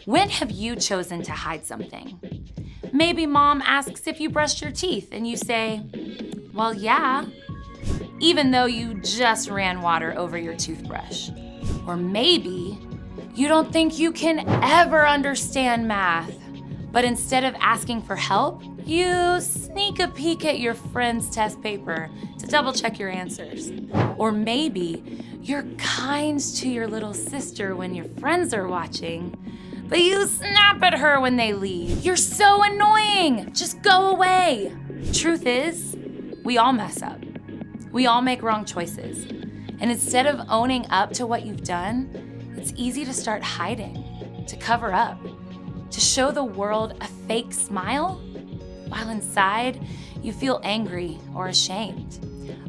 When have you chosen to hide something? Maybe mom asks if you brushed your teeth and you say, well, yeah, even though you just ran water over your toothbrush. Or maybe you don't think you can ever understand math, but instead of asking for help, you sneak a peek at your friend's test paper to double check your answers. Or maybe you're kind to your little sister when your friends are watching, but you snap at her when they leave. You're so annoying, just go away. Truth is, we all mess up. We all make wrong choices. And instead of owning up to what you've done, it's easy to start hiding, to cover up, to show the world a fake smile, while inside you feel angry or ashamed.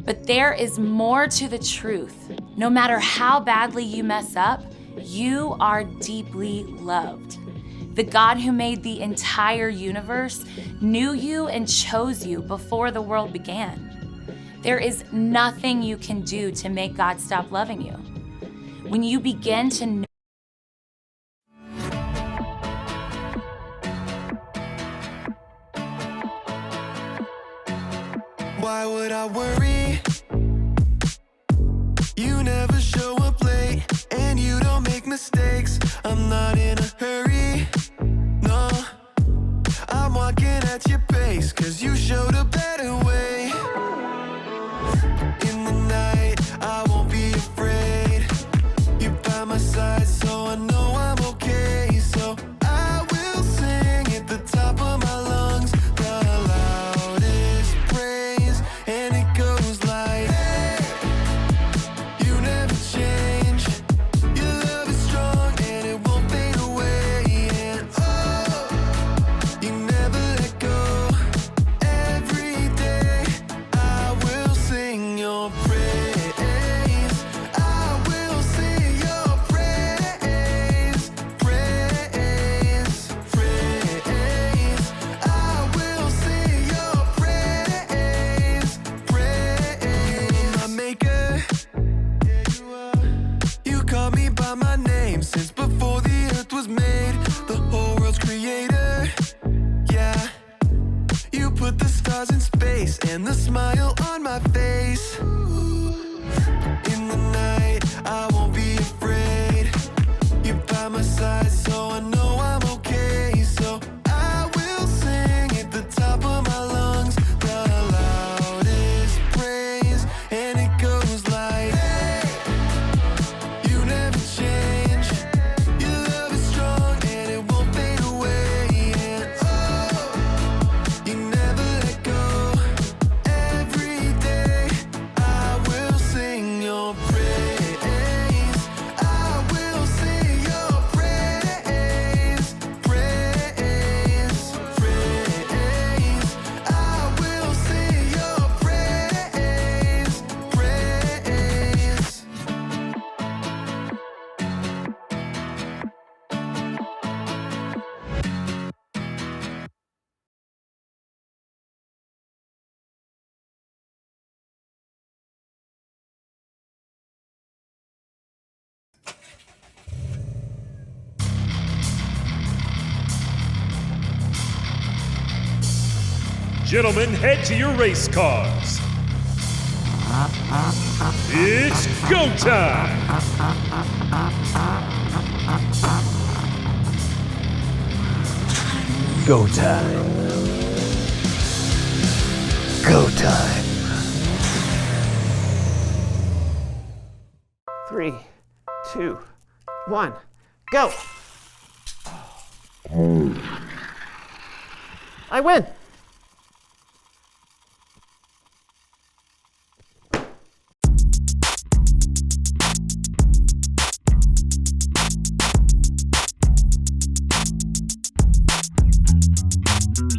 But there is more to the truth. No matter how badly you mess up, you are deeply loved. The God who made the entire universe knew you and chose you before the world began. There is nothing you can do to make God stop loving you. When you begin to know why would I worry? You never show up late, and you don't make mistakes. I'm not in a hurry, no. I'm walking at your pace, 'cause you showed a better way. In the night, I won't be afraid. You're by my side, so I know I'm okay. So I will sing at the top of my lungs, the loudest praise, and it goes like, hey, you never change. Your love is strong and it won't fade away. And oh, you never let go. Every day I will sing your praise. I will sing your praise. Praise, praise. I will sing your praise. Praise. You're my maker. Yeah, you are. You call me by my name since before the earth was made. The whole world's creator. Yeah. You put the stars in space and the smile on my face. In the night, I won't be afraid. You're by my side, so I know I'm okay. So I will sing at the top of my lungs, the loudest praise, and it goes like, hey, you never change. Your love is strong and it won't fade away. And oh, you never let go. Every day I will sing your praise. I will sing your praise. Praise, praise. I will sing your praise. Praise. Gentlemen, head to your race cars. It's go time! Go time. Go time. 3, 2, 1, go! I win!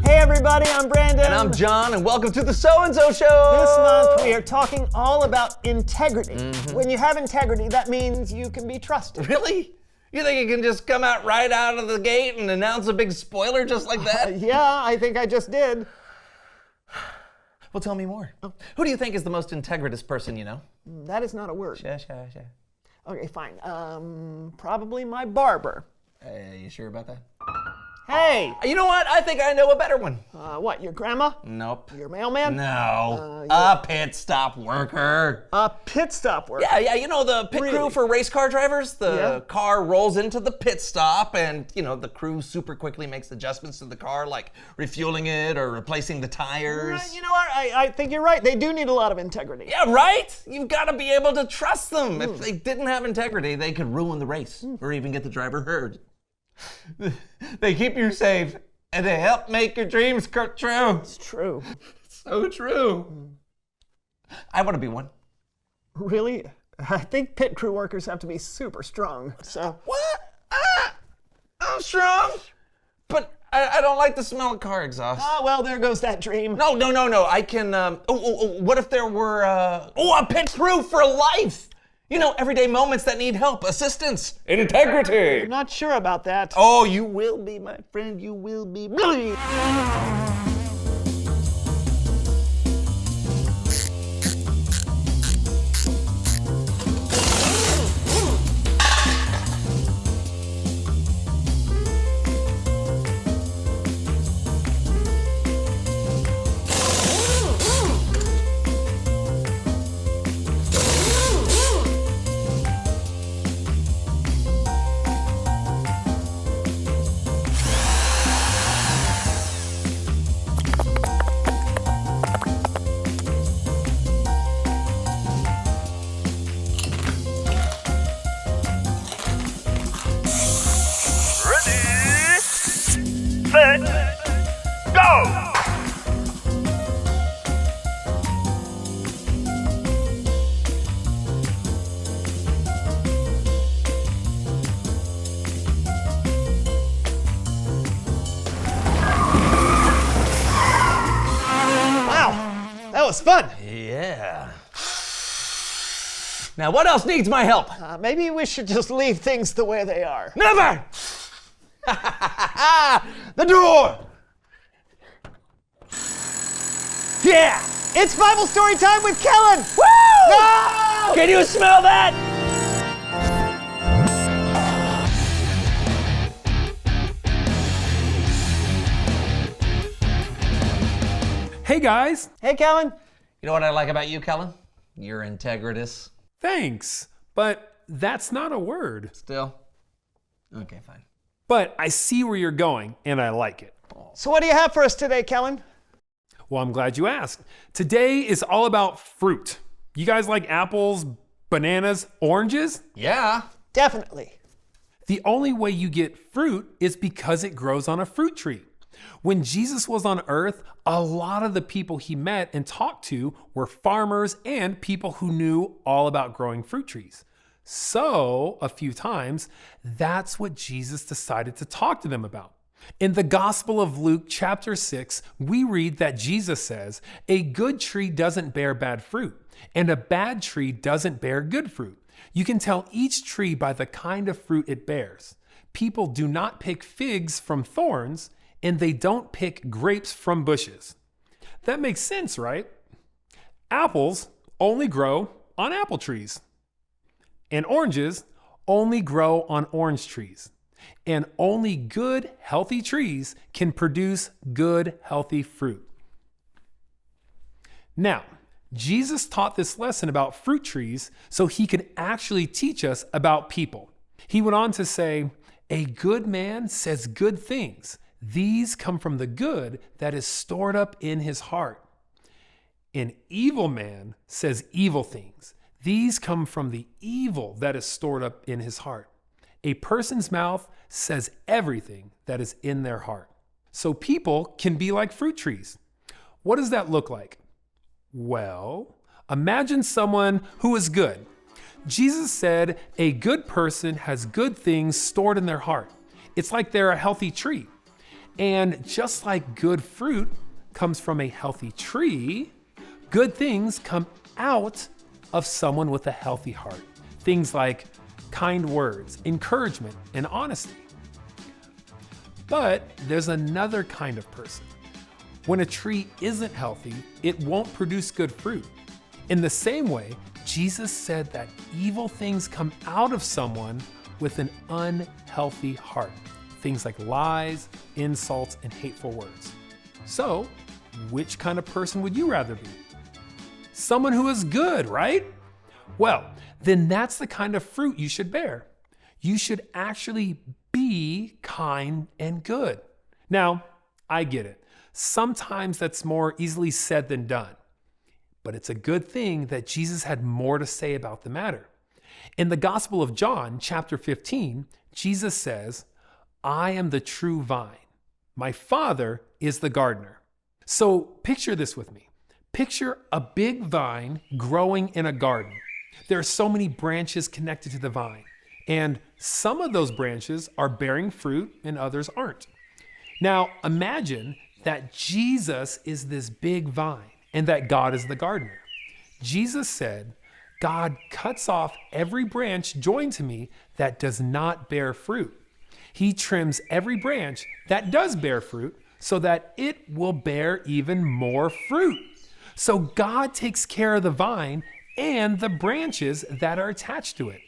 Hey everybody, I'm Brandon. And I'm John, and welcome to the So-and-So Show! This month we are talking all about integrity. When you have integrity, that means you can be trusted. Really? You think you can just come out right out of the gate and announce a big spoiler just like that? Yeah, I think I just did. Well, tell me more. Who do you think is the most integritous person you know? That is not a word. Sure. Okay, fine. Probably my barber. You sure about that? Hey! You know what? I think I know a better one. What, your grandma? Nope. Your mailman? No. A pit stop worker. A pit stop worker. Yeah, you know the pit crew for race car drivers? The car rolls into the pit stop and, the crew super quickly makes adjustments to the car, like refueling it or replacing the tires. You know what? I think you're right. They do need a lot of integrity. Yeah, right? You've got to be able to trust them. If they didn't have integrity, they could ruin the race or even get the driver hurt. They keep you safe and they help make your dreams come true. It's true. So true. I want to be one. Really? I think pit crew workers have to be super strong, so... What? I'm strong, but I don't like the smell of car exhaust. Well, there goes that dream. No. I can, what if there were, a pit crew for life? Everyday moments that need help, assistance, integrity. I'm not sure about that. Oh, you will be, my friend, you will be. That was fun. Yeah. Now, what else needs my help? Maybe we should just leave things the way they are. Never! The door! Yeah! It's Bible story time with Kellen! Woo! No! Can you smell that? Hey guys! Hey, Kellen. You know what I like about you, Kellen? You're integritous. Thanks, but that's not a word. Still? Okay, fine. But I see where you're going, and I like it. So what do you have for us today, Kellen? Well, I'm glad you asked. Today is all about fruit. You guys like apples, bananas, oranges? Yeah. Definitely. The only way you get fruit is because it grows on a fruit tree. When Jesus was on earth, a lot of the people he met and talked to were farmers and people who knew all about growing fruit trees. So, a few times, that's what Jesus decided to talk to them about. In the Gospel of Luke, chapter 6, we read that Jesus says, "A good tree doesn't bear bad fruit, and a bad tree doesn't bear good fruit. You can tell each tree by the kind of fruit it bears. People do not pick figs from thorns, and they don't pick grapes from bushes." That makes sense, right? Apples only grow on apple trees, and oranges only grow on orange trees. And only good, healthy trees can produce good, healthy fruit. Now, Jesus taught this lesson about fruit trees so he could actually teach us about people. He went on to say, "A good man says good things. These come from the good that is stored up in his heart. An evil man says evil things. These come from the evil that is stored up in his heart. A person's mouth says everything that is in their heart." So people can be like fruit trees. What does that look like? Well, imagine someone who is good. Jesus said a good person has good things stored in their heart. It's like they're a healthy tree. And just like good fruit comes from a healthy tree, good things come out of someone with a healthy heart. Things like kind words, encouragement, and honesty. But there's another kind of person. When a tree isn't healthy, it won't produce good fruit. In the same way, Jesus said that evil things come out of someone with an unhealthy heart. Things like lies, insults, and hateful words. So, which kind of person would you rather be? Someone who is good, right? Well, then that's the kind of fruit you should bear. You should actually be kind and good. Now, I get it. Sometimes that's more easily said than done. But it's a good thing that Jesus had more to say about the matter. In the Gospel of John, chapter 15, Jesus says, "I am the true vine. My Father is the gardener." So picture this with me. Picture a big vine growing in a garden. There are so many branches connected to the vine, and some of those branches are bearing fruit and others aren't. Now imagine that Jesus is this big vine and that God is the gardener. Jesus said, "God cuts off every branch joined to me that does not bear fruit. He trims every branch that does bear fruit so that it will bear even more fruit." So God takes care of the vine and the branches that are attached to it.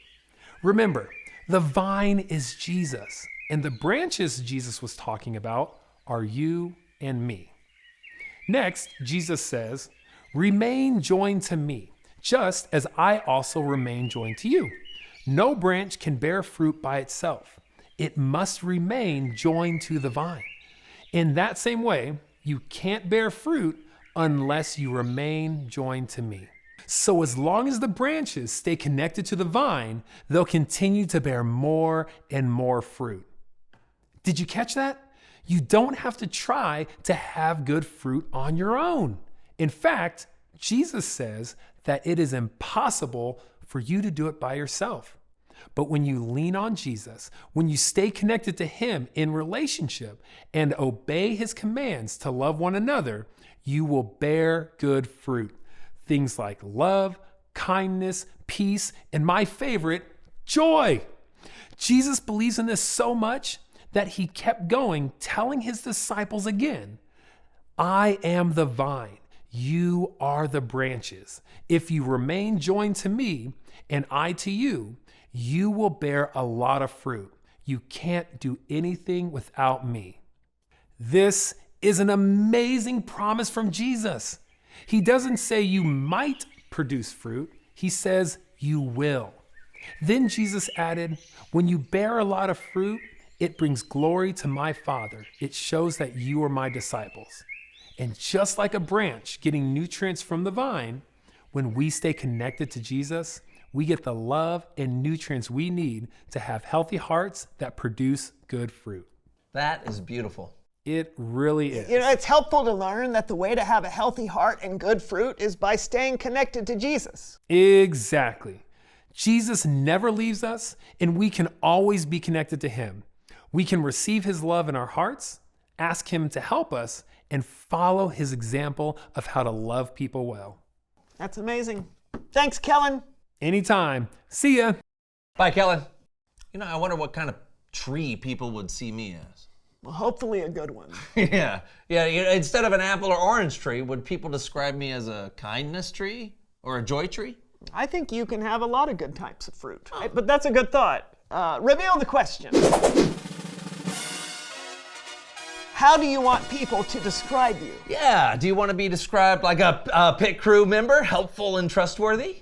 Remember, the vine is Jesus, and the branches Jesus was talking about are you and me. Next, Jesus says, "Remain joined to me, just as I also remain joined to you. No branch can bear fruit by itself. It must remain joined to the vine. In that same way, you can't bear fruit unless you remain joined to me." So as long as the branches stay connected to the vine, they'll continue to bear more and more fruit. Did you catch that? You don't have to try to have good fruit on your own. In fact, Jesus says that it is impossible for you to do it by yourself. But when you lean on Jesus, when you stay connected to Him in relationship and obey His commands to love one another, you will bear good fruit. Things like love, kindness, peace, and my favorite, joy. Jesus believes in this so much that He kept going, telling His disciples again, "I am the vine, you are the branches. If you remain joined to me and I to you, you will bear a lot of fruit. You can't do anything without me." This is an amazing promise from Jesus. He doesn't say you might produce fruit. He says you will. Then Jesus added, "When you bear a lot of fruit, it brings glory to my Father. It shows that you are my disciples." And just like a branch getting nutrients from the vine, when we stay connected to Jesus, we get the love and nutrients we need to have healthy hearts that produce good fruit. That is beautiful. It really is. You know, it's helpful to learn that the way to have a healthy heart and good fruit is by staying connected to Jesus. Exactly. Jesus never leaves us, and we can always be connected to Him. We can receive His love in our hearts, ask Him to help us, and follow His example of how to love people well. That's amazing. Thanks, Kellen. Anytime. See ya. Bye, Kellen. You know, I wonder what kind of tree people would see me as. Well, hopefully a good one. Yeah. Instead of an apple or orange tree, would people describe me as a kindness tree or a joy tree? I think you can have a lot of good types of fruit. But that's a good thought. Reveal the question. How do you want people to describe you? Yeah. Do you want to be described like a pit crew member, helpful and trustworthy?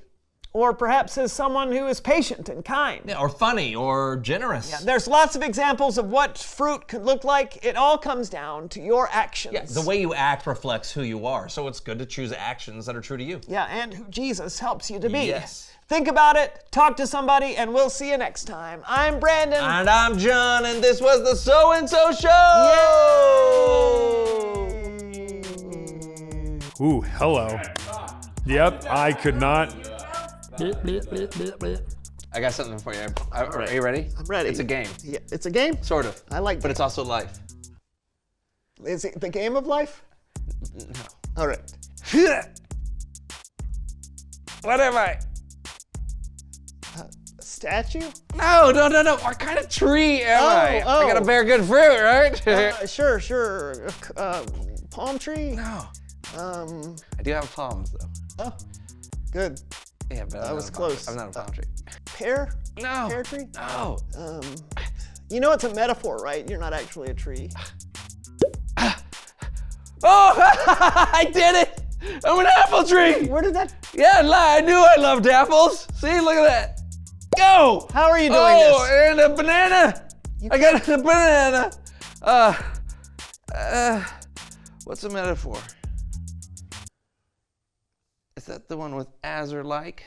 Or perhaps as someone who is patient and kind. Yeah, or funny or generous. Yeah, there's lots of examples of what fruit could look like. It all comes down to your actions. Yeah, the way you act reflects who you are. So it's good to choose actions that are true to you. Yeah, and who Jesus helps you to be. Yes. Think about it, talk to somebody, and we'll see you next time. I'm Brandon. And I'm John, and this was the So and So Show! Yay! Ooh, hello. Yep, I could not. I got something for you. Are you ready? I'm ready. It's a game. Yeah, it's a game? Sort of. I like But it's also life. Is it the game of life? No. All right. What am I? Statue? No. What kind of tree am I? I gotta bear good fruit, right? Sure. Palm tree? No. I do have palms, though. Oh, good. Yeah, but That was close. I'm not a palm tree. Pear? No. Pear tree? No. You know it's a metaphor, right? You're not actually a tree. Oh, I did it! I'm an apple tree! Where did that? Yeah, I knew I loved apples. See, look at that. Go! How are you doing Oh, this? and a banana. I got a banana. What's a metaphor? Is that the one with as or like?